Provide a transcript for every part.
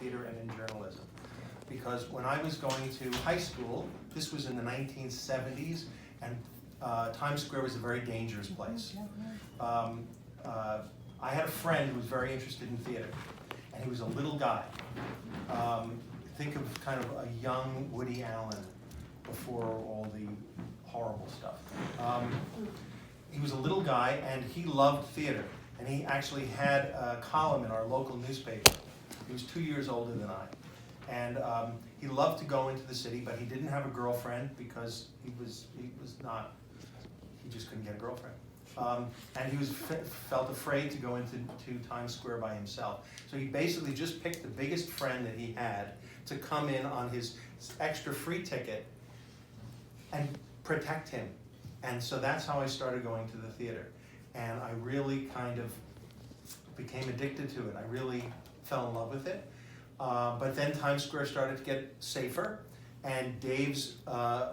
theater and in journalism. Because when I was going to high school, this was in the 1970s, and Times Square was a very dangerous place. I had a friend who was very interested in theater, and he was a little guy. Think of kind of a young Woody Allen before all the horrible stuff. He was a little guy, and he loved theater, and he actually had a column in our local newspaper. He was 2 years older than I. And he loved to go into the city, but he didn't have a girlfriend because he just couldn't get a girlfriend. And he felt afraid to go into Times Square by himself. So he basically just picked the biggest friend that he had to come in on his extra free ticket and protect him. And so that's how I started going to the theater. And I really kind of became addicted to it. I really fell in love with it. But then Times Square started to get safer, and Dave's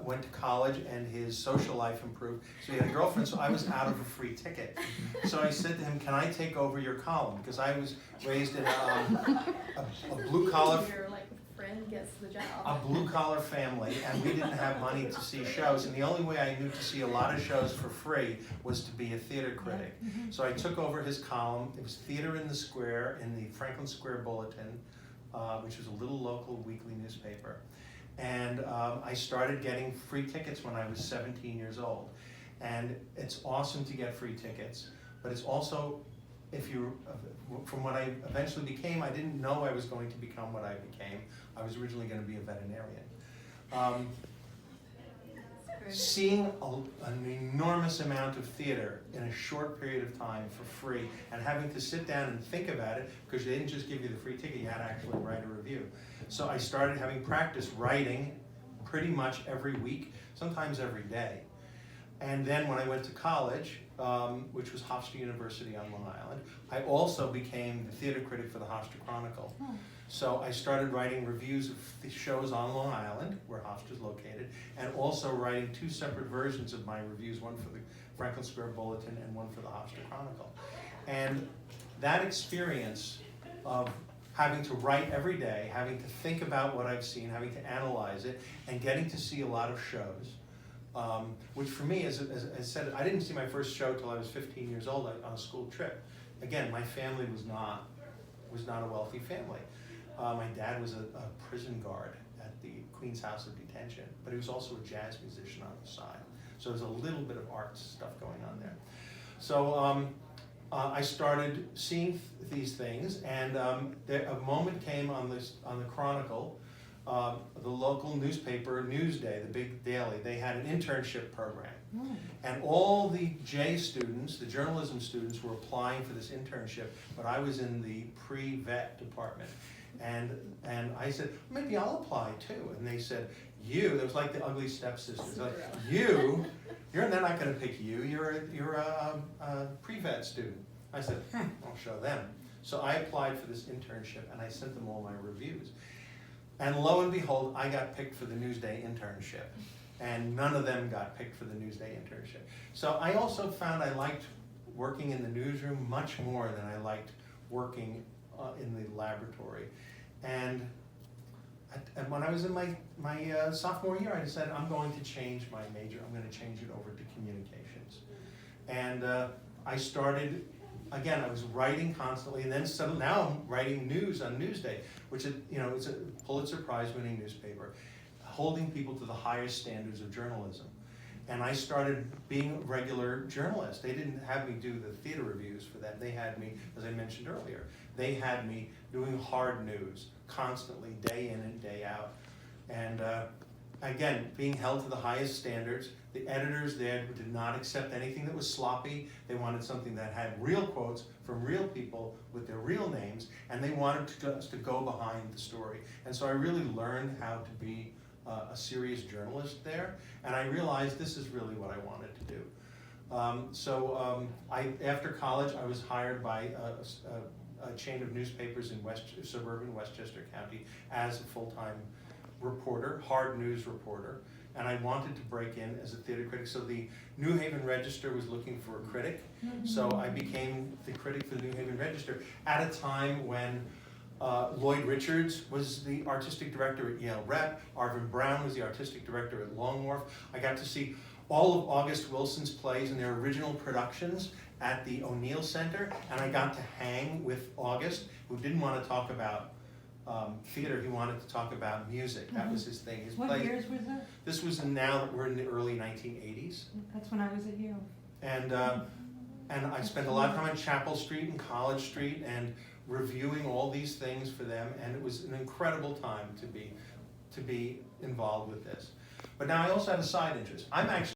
went to college and his social life improved. So he had a girlfriend, so I was out of a free ticket. So I said to him, can I take over your column? Because I was raised in a blue-collar... Your friend gets the job. A blue-collar family, and we didn't have money to see shows, and the only way I knew to see a lot of shows for free was to be a theater critic. So I took over his column. It was Theater in the Square in the Franklin Square Bulletin, which was a little local weekly newspaper. And I started getting free tickets when I was 17 years old. And it's awesome to get free tickets, but it's also, from what I eventually became, I didn't know I was going to become what I became. I was originally going to be a veterinarian. Seeing an enormous amount of theater in a short period of time for free, and having to sit down and think about it, because they didn't just give you the free ticket, you had to actually write a review. So I started having practice writing pretty much every week, sometimes every day. And then when I went to college, which was Hofstra University on Long Island, I also became the theater critic for the Hofstra Chronicle. So I started writing reviews of the shows on Long Island, where Hofstra is located, and also writing two separate versions of my reviews, one for the Franklin Square Bulletin and one for the Hofstra Chronicle. And that experience of having to write every day, having to think about what I've seen, having to analyze it, and getting to see a lot of shows, which for me, as I said, I didn't see my first show till I was 15 years old on a school trip. Again, my family was not a wealthy family. My dad was a prison guard at the Queen's House of Detention, but he was also a jazz musician on the side. So there's a little bit of art stuff going on there. So I started seeing these things, and a moment came on the Chronicle, the local newspaper, Newsday, the big daily. They had an internship program, and all the J students, the journalism students, were applying for this internship, but I was in the pre-vet department. And I said, maybe I'll apply too. And they said, it was like the ugly stepsisters. Like, they're not going to pick you. You're a pre-vet student. I said, I'll show them. So I applied for this internship, and I sent them all my reviews. And lo and behold, I got picked for the Newsday internship. And none of them got picked for the Newsday internship. So I also found I liked working in the newsroom much more than I liked working in the laboratory. And when I was in my sophomore year, I decided I'm going to change my major. I'm going to change it over to communications. And I started, again, I was writing constantly, and then now I'm writing news on Newsday, which it's a Pulitzer Prize-winning newspaper, holding people to the highest standards of journalism. And I started being a regular journalist. They didn't have me do the theater reviews for them. They had me, as I mentioned earlier, they had me doing hard news constantly, day in and day out. And again, being held to the highest standards. The editors there did not accept anything that was sloppy. They wanted something that had real quotes from real people with their real names, and they wanted us to go behind the story. And so I really learned how to be a serious journalist there, and I realized this is really what I wanted to do. After college, I was hired by a chain of newspapers in suburban Westchester County as a full-time reporter, hard news reporter, and I wanted to break in as a theater critic. So the New Haven Register was looking for a critic, so I became the critic for the New Haven Register at a time when Lloyd Richards was the artistic director at Yale Rep. Arvin Brown was the artistic director at Long Wharf. I got to see all of August Wilson's plays and their original productions at the O'Neill Center, and I got to hang with August, who didn't want to talk about theater, he wanted to talk about music. That was his thing. His What play, years was that? this was now, we're in the early 1980s. That's when I was at Yale. And I spent a lot of time on Chapel Street and College Street and reviewing all these things for them, and it was an incredible time to be involved with this. But now I also have a side interest. I'm actually